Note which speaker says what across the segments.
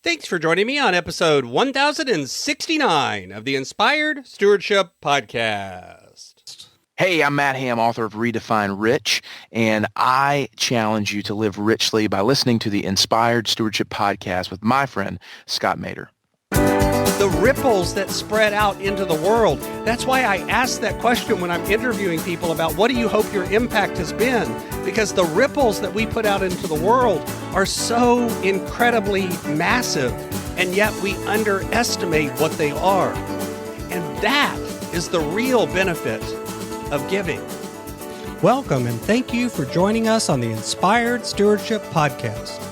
Speaker 1: Thanks for joining me on episode 1069 of the Inspired Stewardship Podcast.
Speaker 2: Hey, I'm Matt Ham, author of Redefine Rich, and I challenge you to live richly by listening to the Inspired Stewardship Podcast with my friend, Scott Mader.
Speaker 1: The ripples that spread out into the world. That's why I ask that question when I'm interviewing people about what do you hope your impact has been? Because the ripples that we put out into the world are so incredibly massive, and yet we underestimate what they are. And that is the real benefit of giving.
Speaker 3: Welcome and thank you for joining us on the Inspired Stewardship Podcast.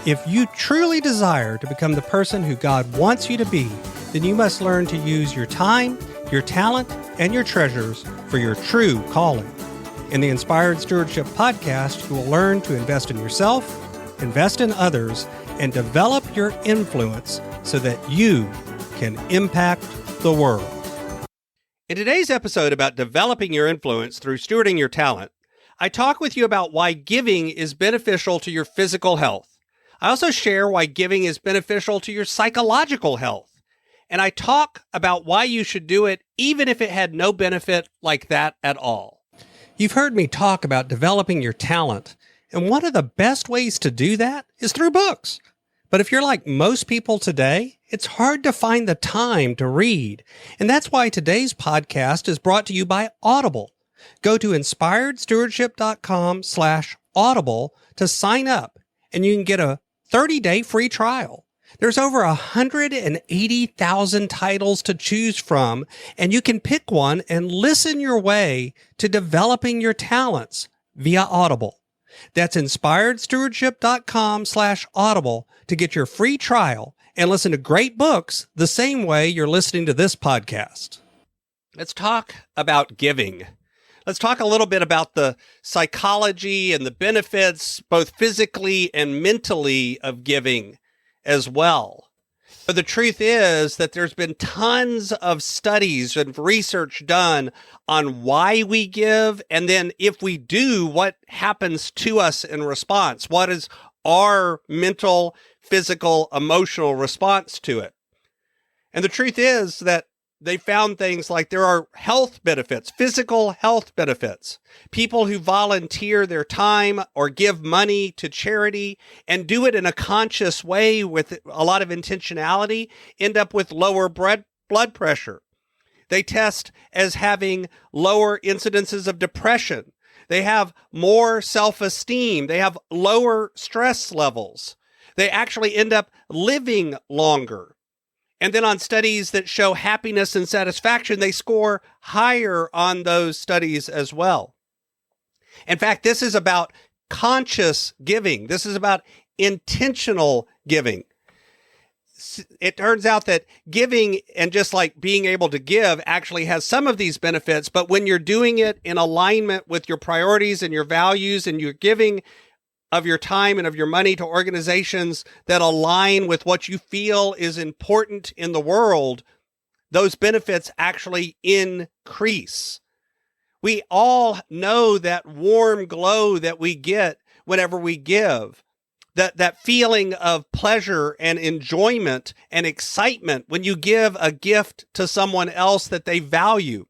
Speaker 3: If you truly desire to become the person who God wants you to be, then you must learn to use your time, your talent, and your treasures for your true calling. In the Inspired Stewardship Podcast, you will learn to invest in yourself, invest in others, and develop your influence so that you can impact the world.
Speaker 1: In today's episode about developing your influence through stewarding your talent, I talk with you about why giving is beneficial to your physical health. I also share why giving is beneficial to your psychological health. And I talk about why you should do it even if it had no benefit like that at all.
Speaker 3: You've heard me talk about developing your talent, and one of the best ways to do that is through books. But if you're like most people today, it's hard to find the time to read. And that's why today's podcast is brought to you by Audible. Go to inspiredstewardship.com/audible to sign up, and you can get a 30-day free trial. There's over 180,000 titles to choose from, and you can pick one and listen your way to developing your talents via Audible. That's inspiredstewardship.com/audible to get your free trial and listen to great books the same way you're listening to this podcast.
Speaker 1: Let's talk about giving. Let's talk a little bit about the psychology and the benefits, both physically and mentally, of giving as well. But the truth is that there's been tons of studies and research done on why we give, and then if we do, what happens to us in response? What is our mental, physical, emotional response to it? And the truth is that they found things like there are health benefits, physical health benefits. People who volunteer their time or give money to charity and do it in a conscious way with a lot of intentionality end up with lower blood pressure. They test as having lower incidences of depression. They have more self-esteem. They have lower stress levels. They actually end up living longer. And then on studies that show happiness and satisfaction, they score higher on those studies as well. In fact, this is about conscious giving. This is about intentional giving. It turns out that giving, and just like being able to give, actually has some of these benefits, but when you're doing it in alignment with your priorities and your values, and you're giving of your time and of your money to organizations that align with what you feel is important in the world, those benefits actually increase. We all know that warm glow that we get whenever we give, that feeling of pleasure and enjoyment and excitement when you give a gift to someone else that they value.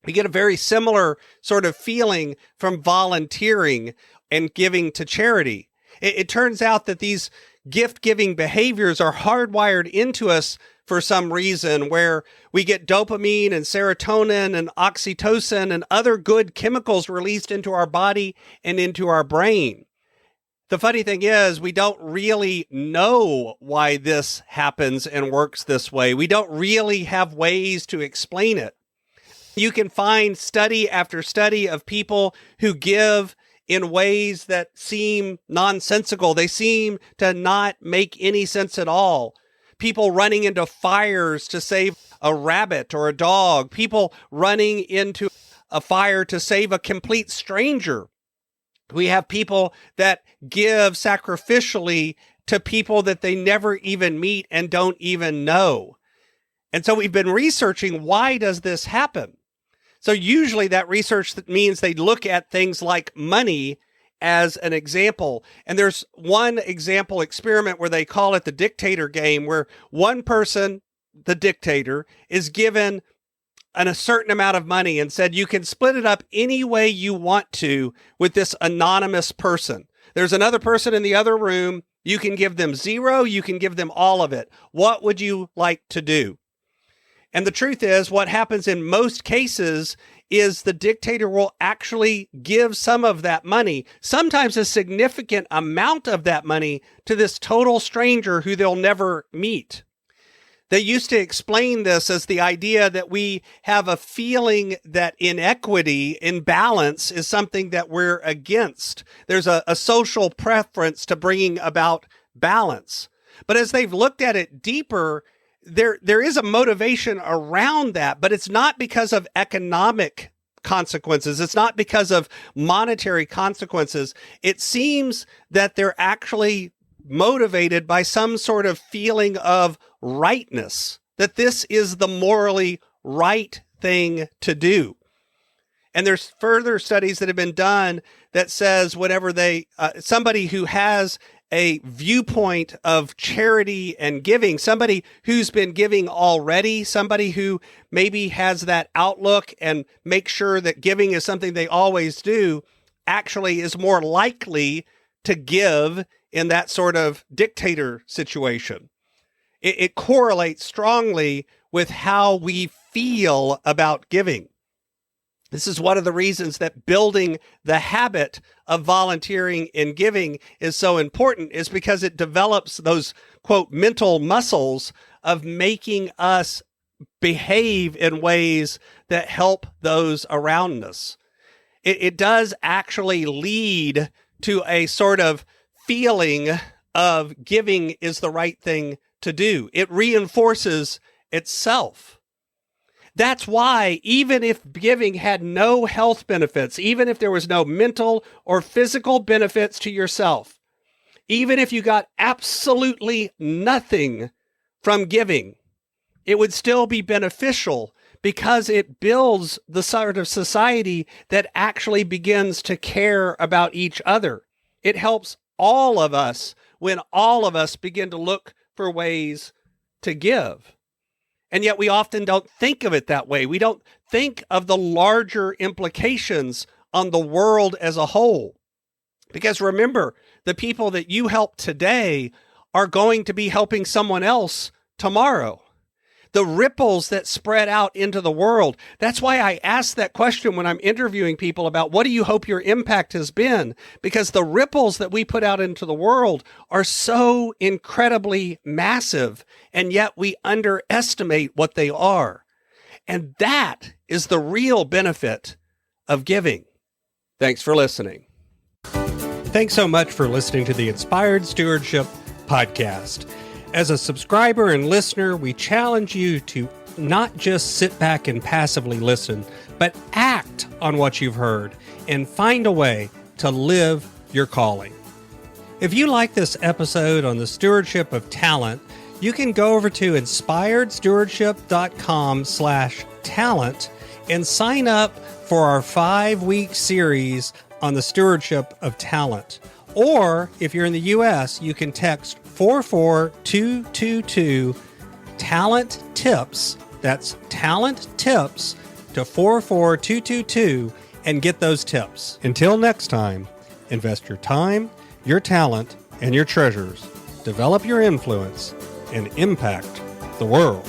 Speaker 1: We get a very similar sort of feeling from volunteering and giving to charity. It turns out that these gift-giving behaviors are hardwired into us for some reason, where we get dopamine and serotonin and oxytocin and other good chemicals released into our body and into our brain. The funny thing is, we don't really know why this happens and works this way. We don't really have ways to explain it. You can find study after study of people who give in ways that seem nonsensical. They seem to not make any sense at all. People running into fires to save a rabbit or a dog. People running into a fire to save a complete stranger. We have people that give sacrificially to people that they never even meet and don't even know. And so we've been researching, why does this happen? So usually that research that means they look at things like money as an example. And there's one example experiment where they call it the dictator game, where one person, the dictator, is given a certain amount of money and said, you can split it up any way you want to with this anonymous person. There's another person in the other room. You can give them zero. You can give them all of it. What would you like to do? And the truth is, what happens in most cases is the dictator will actually give some of that money, sometimes a significant amount of that money, to this total stranger who they'll never meet. They used to explain this as the idea that we have a feeling that inequity, imbalance, is something that we're against. There's a social preference to bringing about balance. But as they've looked at it deeper, there is a motivation around that, but it's not because of economic consequences. It's not because of monetary consequences. It seems that they're actually motivated by some sort of feeling of rightness, that this is the morally right thing to do. And there's further studies that have been done that says whenever somebody who has a viewpoint of charity and giving, somebody who's been giving already, somebody who maybe has that outlook and make sure that giving is something they always do, actually is more likely to give in that sort of dictator situation. It correlates strongly with how we feel about giving. This is one of the reasons that building the habit of volunteering and giving is so important, is because it develops those, quote, mental muscles of making us behave in ways that help those around us. It does actually lead to a sort of feeling of giving is the right thing to do. It reinforces itself. That's why even if giving had no health benefits, even if there was no mental or physical benefits to yourself, even if you got absolutely nothing from giving, it would still be beneficial because it builds the sort of society that actually begins to care about each other. It helps all of us when all of us begin to look for ways to give. And yet we often don't think of it that way. We don't think of the larger implications on the world as a whole. Because remember, the people that you help today are going to be helping someone else tomorrow. The ripples that spread out into the world. That's why I ask that question when I'm interviewing people about what do you hope your impact has been? Because the ripples that we put out into the world are so incredibly massive, and yet we underestimate what they are. And that is the real benefit of giving. Thanks for listening.
Speaker 3: Thanks so much for listening to the Inspired Stewardship Podcast. As a subscriber and listener, we challenge you to not just sit back and passively listen, but act on what you've heard and find a way to live your calling. If you like this episode on the stewardship of talent, you can go over to inspiredstewardship.com/talent and sign up for our 5-week series on the stewardship of talent. Or if you're in the U.S., you can text 44222 talent tips. That's talent tips to 44222 and get those tips. Until next time, invest your time, your talent, and your treasures. Develop your influence and impact the world.